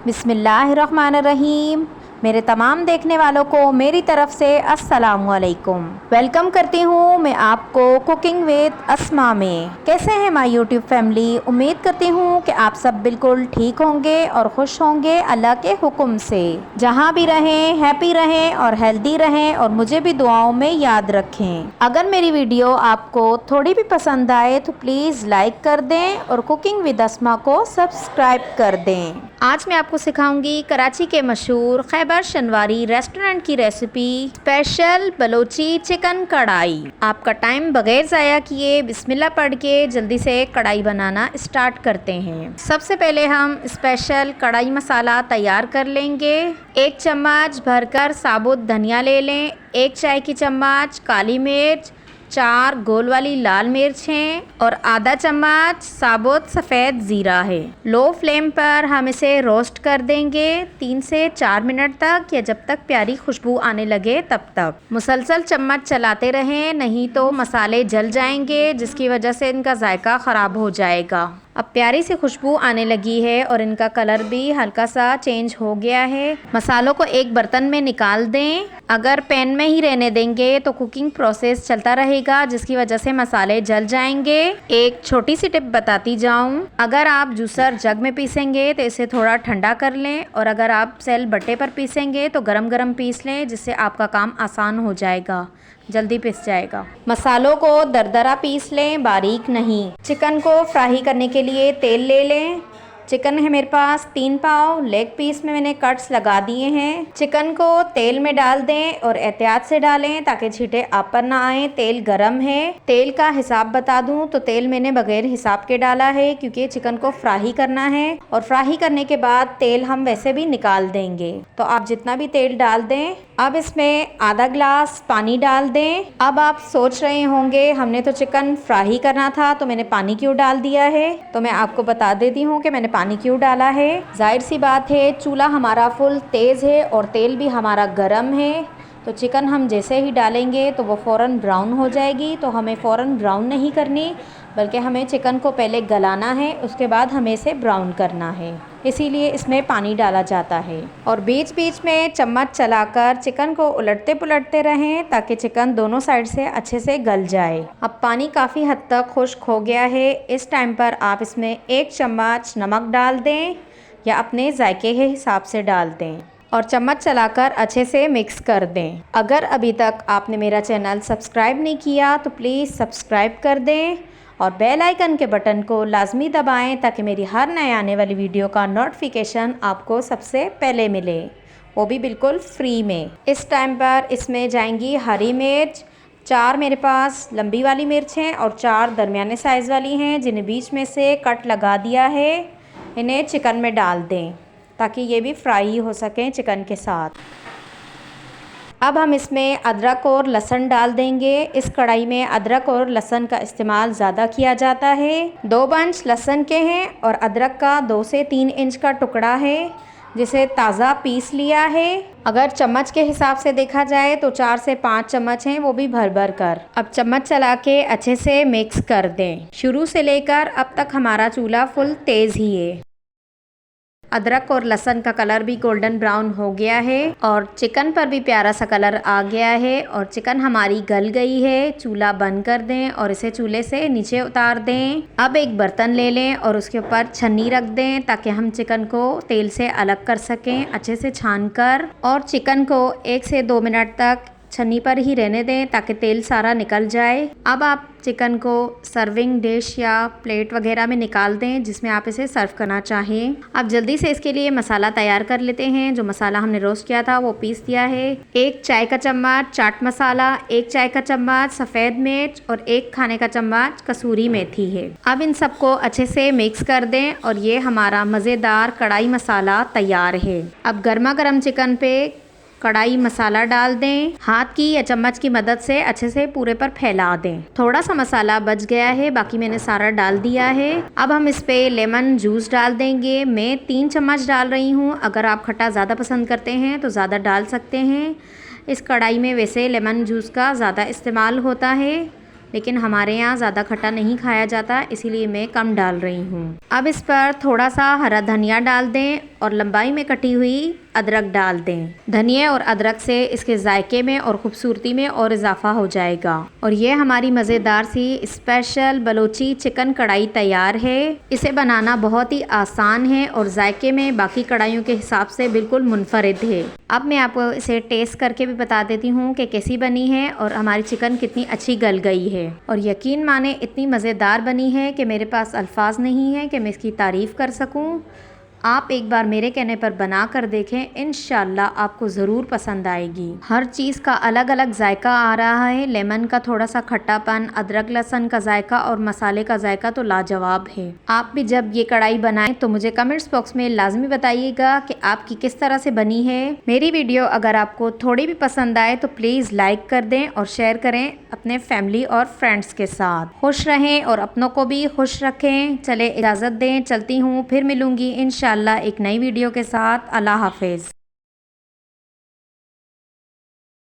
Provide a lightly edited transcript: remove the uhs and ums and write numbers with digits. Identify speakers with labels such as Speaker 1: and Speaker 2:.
Speaker 1: बिस्मिल्लाहिर्रहमानिर्रहीम। मेरे तमाम देखने वालों को मेरी तरफ़ से अस्सलामुअलैकुम। वेलकम करती हूँ मैं आपको कुकिंग विद अस्मा में। कैसे हैं माय यूट्यूब फैमिली? उम्मीद करती हूँ कि आप सब बिल्कुल ठीक होंगे और खुश होंगे अल्लाह के हुक्म से। जहाँ भी रहें हैप्पी रहें और हेल्दी रहें और मुझे भी दुआओं में याद रखें। अगर मेरी वीडियो आपको थोड़ी भी पसंद आए तो प्लीज़ लाइक कर दें और कुकिंग विद अस्मा को सब्सक्राइब कर दें। आज मैं आपको सिखाऊंगी कराची के मशहूर खैबर शनवारी रेस्टोरेंट की रेसिपी स्पेशल बलोची चिकन कढ़ाई। आपका टाइम बगैर ज़ाया किए बिस्मिल्लाह पढ़ के जल्दी से कढ़ाई बनाना स्टार्ट करते हैं। सबसे पहले हम स्पेशल कढ़ाई मसाला तैयार कर लेंगे। 1 चम्मच भरकर साबुत धनिया ले लें, 1 चाय की चम्मच काली मिर्च, 4 गोल वाली लाल मिर्च हैं और आधा चम्मच साबुत सफ़ेद ज़ीरा है। लो फ्लेम पर हम इसे रोस्ट कर देंगे 3 से 4 मिनट तक, या जब तक प्यारी खुशबू आने लगे तब तक। मुसलसल चम्मच चलाते रहें, नहीं तो मसाले जल जाएंगे जिसकी वजह से इनका जायका ख़राब हो जाएगा। अब प्यारी सी खुशबू आने लगी है और इनका कलर भी हल्का सा चेंज हो गया है। मसालों को एक बर्तन में निकाल दें। अगर पैन में ही रहने देंगे तो कुकिंग प्रोसेस चलता रहेगा जिसकी वजह से मसाले जल जाएंगे। एक छोटी सी टिप बताती जाऊं, अगर आप जूसर जग में पीसेंगे तो इसे थोड़ा ठंडा कर लें, और अगर आप सेल बट्टे पर पीसेंगे तो गरम गरम पीस लें, जिससे आपका काम आसान हो जाएगा, जल्दी पिस जाएगा। मसालों को दरदरा पीस लें, बारीक नहीं। चिकन को फ्राई करने के लिए तेल ले लें। चिकन है मेरे पास 3 पाव, लेग पीस में मैंने कट्स लगा दिए हैं। चिकन को तेल में डाल दें और एहतियात से डालें ताकि छींटे आप पर ना आए। तेल गरम है। तेल का हिसाब बता दूं तो तेल मैंने बगैर हिसाब के डाला है क्योंकि चिकन को फ्राई करना है, और फ्राई करने के बाद तेल हम वैसे भी निकाल देंगे, तो आप जितना भी तेल डाल दें। अब इसमें आधा ग्लास पानी डाल दें। अब आप सोच रहे होंगे हमने तो चिकन फ्राई करना था तो मैंने पानी क्यों डाल दिया है, तो मैं आपको बता देती हूँ कि मैंने पानी क्यों डाला है। जाहिर सी बात है, चूल्हा हमारा फुल तेज़ है और तेल भी हमारा गरम है, तो चिकन हम जैसे ही डालेंगे तो वो फ़ौरन ब्राउन हो जाएगी। तो हमें फ़ौरन ब्राउन नहीं करनी, बल्कि हमें चिकन को पहले गलाना है, उसके बाद हमें इसे ब्राउन करना है, इसीलिए इसमें पानी डाला जाता है। और बीच बीच में चम्मच चलाकर चिकन को उलटते पुलटते रहें ताकि चिकन दोनों साइड से अच्छे से गल जाए। अब पानी काफ़ी हद तक खुश्क हो गया है। इस टाइम पर आप इसमें 1 चम्मच नमक डाल दें, या अपने जायके के हिसाब से डाल दें, और चम्मच चलाकर अच्छे से मिक्स कर दें। अगर अभी तक आपने मेरा चैनल सब्सक्राइब नहीं किया तो प्लीज़ सब्सक्राइब कर दें और बेल आइकन के बटन को लाजमी दबाएं ताकि मेरी हर नए आने वाली वीडियो का नोटिफिकेशन आपको सबसे पहले मिले, वो भी बिल्कुल फ्री में। इस टाइम पर इसमें जाएंगी हरी मिर्च। 4 मेरे पास लंबी वाली मिर्च हैं और 4 दरमियाने साइज़ वाली हैं, जिन्हें बीच में से कट लगा दिया है। इन्हें चिकन में डाल दें ताकि ये भी फ्राई हो सकें चिकन के साथ। अब हम इसमें अदरक और लहसुन डाल देंगे। इस कढ़ाई में अदरक और लहसुन का इस्तेमाल ज़्यादा किया जाता है। 2 बंच लहसुन के हैं और अदरक का 2 से 3 इंच का टुकड़ा है, जिसे ताज़ा पीस लिया है। अगर चम्मच के हिसाब से देखा जाए तो 4 से 5 चम्मच हैं, वो भी भर भर कर। अब चम्मच चला के अच्छे से मिक्स कर दें। शुरू से लेकर अब तक हमारा चूल्हा फुल तेज़ ही है। अदरक और लहसुन का कलर भी गोल्डन ब्राउन हो गया है और चिकन पर भी प्यारा सा कलर आ गया है, और चिकन हमारी गल गई है। चूल्हा बंद कर दें और इसे चूल्हे से नीचे उतार दें। अब एक बर्तन ले लें और उसके ऊपर छन्नी रख दें ताकि हम चिकन को तेल से अलग कर सकें अच्छे से छान कर, और चिकन को 1 से 2 मिनट तक छन्नी पर ही रहने दें ताकि तेल सारा निकल जाए। अब आप चिकन को सर्विंग डिश या प्लेट वगैरह में निकाल दें जिसमें आप इसे सर्व करना चाहें। अब जल्दी से इसके लिए मसाला तैयार कर लेते हैं। जो मसाला हमने रोस्ट किया था वो पीस दिया है। 1 चाय का चम्मच चाट मसाला, 1 चाय का चम्मच सफ़ेद मिर्च और 1 खाने का चम्मच कसूरी मेथी है। अब इन सबको अच्छे से मिक्स कर दें और ये हमारा मज़ेदार कढ़ाई मसाला तैयार है। अब गर्मा गर्म चिकन पे कढ़ाई मसाला डाल दें। हाथ की या चम्मच की मदद से अच्छे से पूरे पर फैला दें। थोड़ा सा मसाला बच गया है, बाकी मैंने सारा डाल दिया है। अब हम इस पे लेमन जूस डाल देंगे। मैं 3 चम्मच डाल रही हूँ। अगर आप खट्टा ज़्यादा पसंद करते हैं तो ज़्यादा डाल सकते हैं। इस कढ़ाई में वैसे लेमन जूस का ज़्यादा इस्तेमाल होता है, लेकिन हमारे यहाँ ज़्यादा खट्टा नहीं खाया जाता, इसीलिए मैं कम डाल रही हूँ। अब इस पर थोड़ा सा हरा धनिया डाल दें और लंबाई में कटी हुई अदरक डाल दें। धनिया और अदरक से इसके जायके में और खूबसूरती में और इजाफा हो जाएगा। और ये हमारी मज़ेदार सी स्पेशल बलोची चिकन कढ़ाई तैयार है। इसे बनाना बहुत ही आसान है और जायके में बाकी कढ़ाइयों के हिसाब से बिल्कुल मुनफरिद है। अब मैं आपको इसे टेस्ट करके भी बता देती हूँ कि कैसी बनी है और हमारी चिकन कितनी अच्छी गल गई है। और यकीन माने इतनी मज़ेदार बनी है कि मेरे पास अल्फाज नहीं है कि मैं इसकी तारीफ़ कर सकूँ। आप एक बार मेरे कहने पर बना कर देखें, इंशाल्लाह आपको ज़रूर पसंद आएगी। हर चीज़ का अलग अलग जायका आ रहा है। लेमन का थोड़ा सा खट्टापन, अदरक लहसुन का जायका और मसाले का जायका तो लाजवाब है। आप भी जब ये कढ़ाई बनाएं तो मुझे कमेंट्स बॉक्स में लाजमी बताइएगा कि आपकी किस तरह से बनी है। मेरी वीडियो अगर आपको थोड़ी भी पसंद आए तो प्लीज़ लाइक कर दें और शेयर करें अपने फैमिली और फ्रेंड्स के साथ। खुश रहें और अपनों को भी खुश रखें। चले इजाज़त दें, चलती हूँ, फिर मिलूँगी इंशाल्लाह एक नई वीडियो के साथ। अल्लाह हाफिज़।